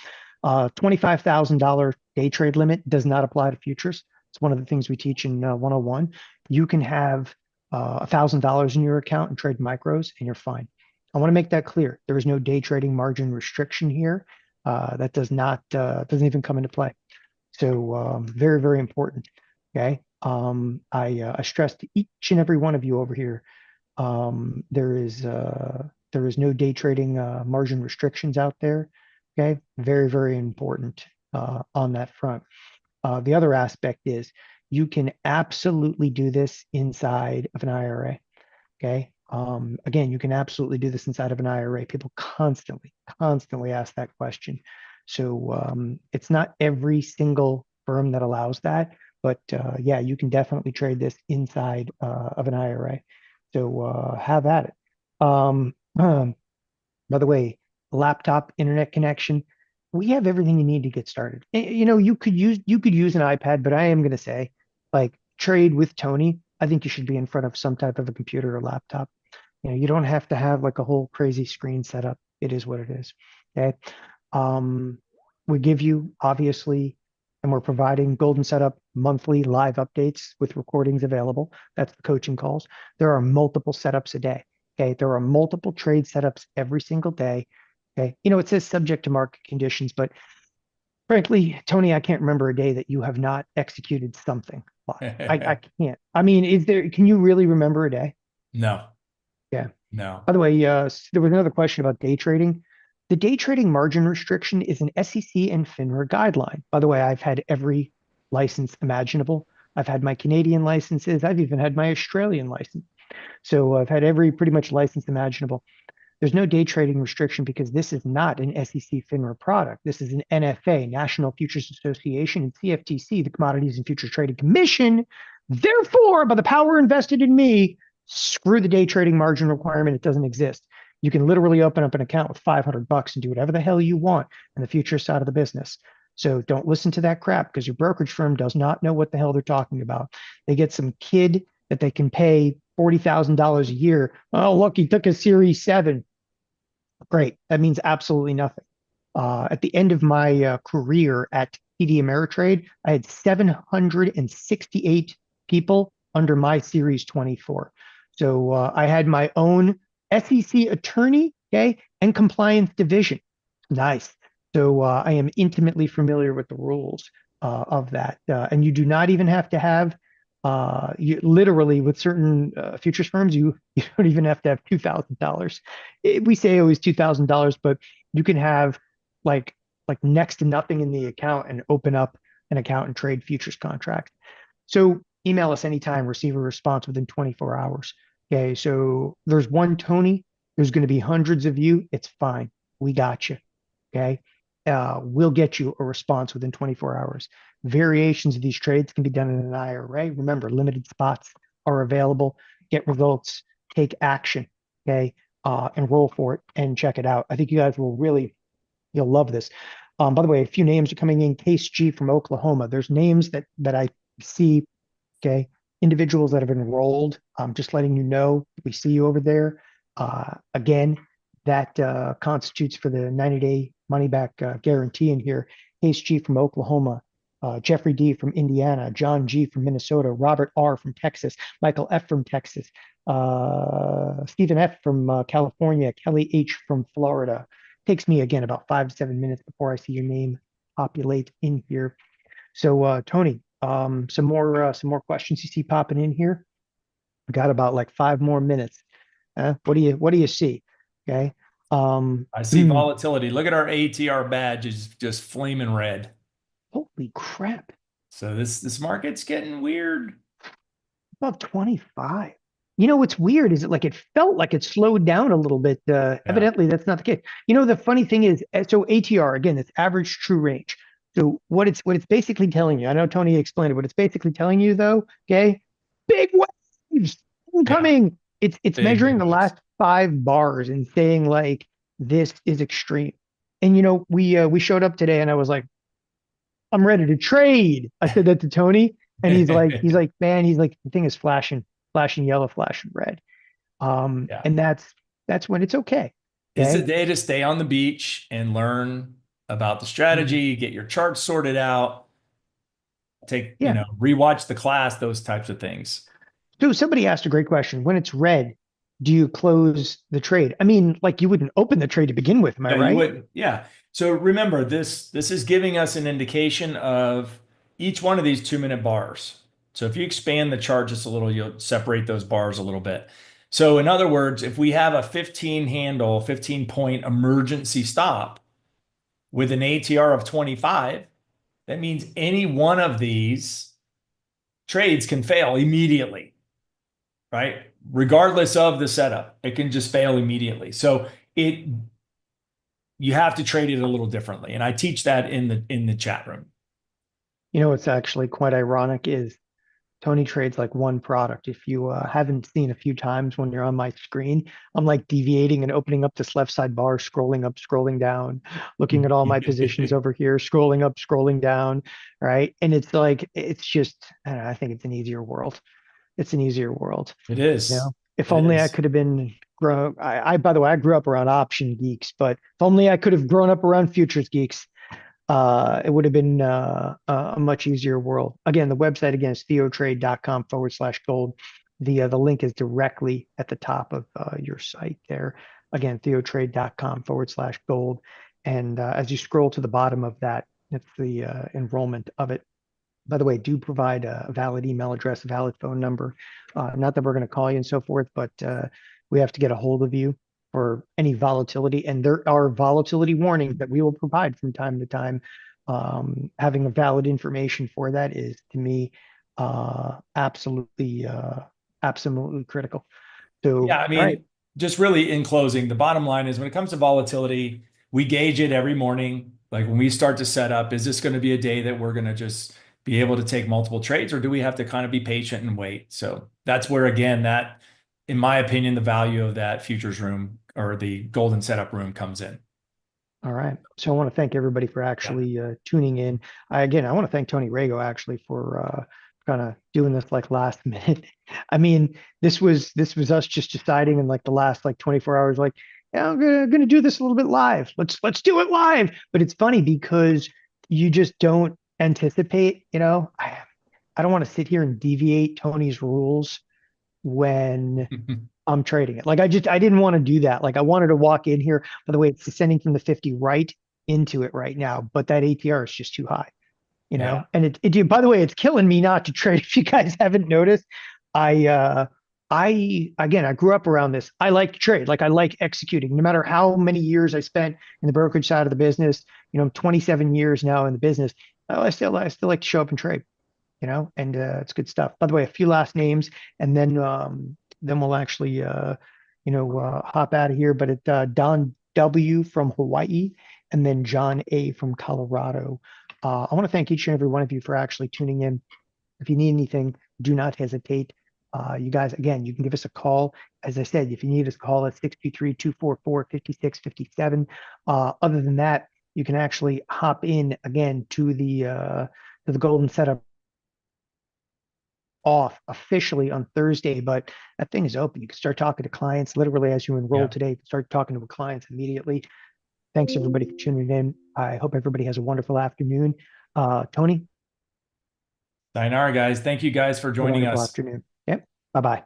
$25,000 day trade limit does not apply to futures. It's one of the things we teach in 101. You can have $1,000 in your account and trade micros, and you're fine. I want to make that clear. There is no day trading margin restriction here. That does not doesn't even come into play. So very, very important. Okay. I stress to each and every one of you over here, there is no day trading margin restrictions out there. Okay, very, very important on that front. The other aspect is you can absolutely do this inside of an IRA. Okay. Again, you can absolutely do this inside of an IRA. People constantly ask that question. So it's not every single firm that allows that, but yeah, you can definitely trade this inside of an IRA. So have at it. By the way, laptop internet connection, we have everything you need to get started. You know, you could use an iPad, but I am going to say, like, trade with Tony. I think you should be in front of some type of a computer or laptop. You know, you don't have to have like a whole crazy screen setup. It is what it is. Okay. Um, we give you obviously, and we're providing Golden Setup monthly live updates with recordings available. That's the coaching calls. There are multiple setups a day. Okay. There are multiple trade setups every single day. Okay. You know, it says subject to market conditions, but frankly, Tony, I can't remember a day that you have not executed something live. I can't. I mean, can you really remember a day? No, Yeah. no. By the way, there was another question about day trading. The day trading margin restriction is an SEC and FINRA guideline. By the way, I've had every license imaginable. I've had my Canadian licenses. I've even had my Australian license. So I've had every pretty much license imaginable. There's no day trading restriction because this is not an SEC FINRA product. This is an NFA, National Futures Association, and CFTC, the Commodities and Futures Trading Commission. Therefore, by the power invested in me, screw the day trading margin requirement. It doesn't exist. You can literally open up an account with $500 and do whatever the hell you want in the future side of the business. So don't listen to that crap because your brokerage firm does not know what the hell they're talking about. They get some kid that they can pay $40,000 a year. Oh, look, he took a Series 7. Great. That means absolutely nothing. At the end of my career at TD Ameritrade, I had 768 people under my Series 24. So I had my own SEC attorney, okay, and compliance division. Nice. So I am intimately familiar with the rules of that. And you do not even have to have, you literally with certain futures firms, you don't even have to have $2,000. We say always $2,000, but you can have like next to nothing in the account and open up an account and trade futures contracts. So email us anytime, receive a response within 24 hours. Okay, so there's one Tony, there's going to be hundreds of you. It's fine. We got you. Okay. We'll get you a response within 24 hours. Variations of these trades can be done in an IRA. Remember, limited spots are available. Get results, take action. Okay. Enroll for it and check it out. I think you guys will really, you'll love this. By the way, a few names are coming in. Case G from Oklahoma. There's names that I see. Okay. Individuals that have enrolled. Just letting you know, we see you over there. Again, that constitutes for the 90-day money back guarantee in here. Case G from Oklahoma, Jeffrey D from Indiana, John G from Minnesota, Robert R from Texas, Michael F from Texas, Stephen F from California, Kelly H from Florida. Takes me again about 5 to 7 minutes before I see your name populate in here. So Tony, some more questions you see popping in here. We got about like 5 more minutes. What do you see? Okay. I see volatility. Look at our ATR badge is just flaming red. Holy crap. So this market's getting weird. About 25. You know what's weird is it felt like it slowed down a little bit. Yeah. Evidently, that's not the case. You know, the funny thing is, so ATR again, it's average true range. So what it's basically telling you, I know Tony explained it. What it's basically telling you, though, okay, big waves Yeah. incoming. It's Big measuring the waves. last 5 bars and saying like this is extreme. And you know, we showed up today, and I was like, I'm ready to trade. I said that to Tony, and he's like, man, he's like, the thing is flashing yellow, flashing red. Yeah. And that's when it's okay. It's a Okay. day to stay on the beach and learn about the strategy, get your charts sorted out, Yeah. rewatch the class, those types of things. So somebody asked a great question. When it's red, do you close the trade? I mean, like you wouldn't open the trade to begin with, am I No, you right? wouldn't. Yeah. So remember, this is giving us an indication of each one of these 2-minute bars. So if you expand the chart just a little, you'll separate those bars a little bit. So in other words, if we have a 15 handle, 15-point emergency stop with an ATR of 25, that means any one of these trades can fail immediately, right? Regardless of the setup, it can just fail immediately. So it you have to trade it a little differently. And I teach that in the chat room. You know, what's actually quite ironic is Tony trades like one product. If you haven't seen a few times when you're on my screen, I'm like deviating and opening up this left side bar, scrolling up, scrolling down, looking at all my positions over here, scrolling up, scrolling down, right? And it's like, it's just, I don't know, I think it's an easier world. It's an easier world. It You is. know, if It only I is. could have been grown. By the way, I grew up around option geeks, but if only I could have grown up around futures geeks, it would have been a much easier world. Again, the website again is theotrade.com/gold. The link is directly at the top of your site there. Again, theotrade.com/gold. And as you scroll to the bottom of that, it's the enrollment of it. By the way, do provide a valid email address, a valid phone number. Not that we're going to call you and so forth, but we have to get a hold of you for any volatility. And there are volatility warnings that we will provide from time to time. Having a valid information for that is, to me, absolutely critical. Yeah, So, I all right, mean, just really in closing, the bottom line is when it comes to volatility, we gauge it every morning. Like when we start to set up, is this going to be a day that we're going to just be able to take multiple trades, or do we have to kind of be patient and wait? So that's where, again, that, in my opinion, the value of that futures room or the golden setup room comes in. all right. So I want to thank everybody for Yeah. actually tuning in. I want to thank Tony Rago actually for kind of doing this like last minute. I mean, this was us just deciding in like the last like 24 hours, like, yeah, I'm gonna do this a little bit live. Let's do it live. But it's funny because you just don't anticipate, I don't want to sit here and deviate Tony's rules when I'm trading it. Like I didn't want to do that. Like I wanted to walk in here. By the way, it's descending from the 50 right into it right now, but that ATR is just too high, Yeah. And by the way, it's killing me not to trade. If you guys haven't noticed, I again, I grew up around this. I like to trade. Like I like executing. No matter how many years I spent in the brokerage side of the business, 27 years now in the business. I still like to show up and trade, and it's good stuff. By the way, a few last names, and then we'll actually hop out of here. But it Don W from Hawaii, and then John A from Colorado. I want to thank each and every one of you for actually tuning in. If you need anything, do not hesitate. You guys, again, you can give us a call. As I said, if you need us, call at 623-244-5657. Other than that, you can actually hop in again to the Golden Setup off officially on Thursday, but that thing is open. You can start talking to clients literally as you enroll Yeah. today. You can start talking to clients immediately. Thanks everybody for tuning in. I hope everybody has a wonderful afternoon. Tony, Sayonara, guys. Thank you guys for a joining wonderful us. afternoon. Yep. Bye bye.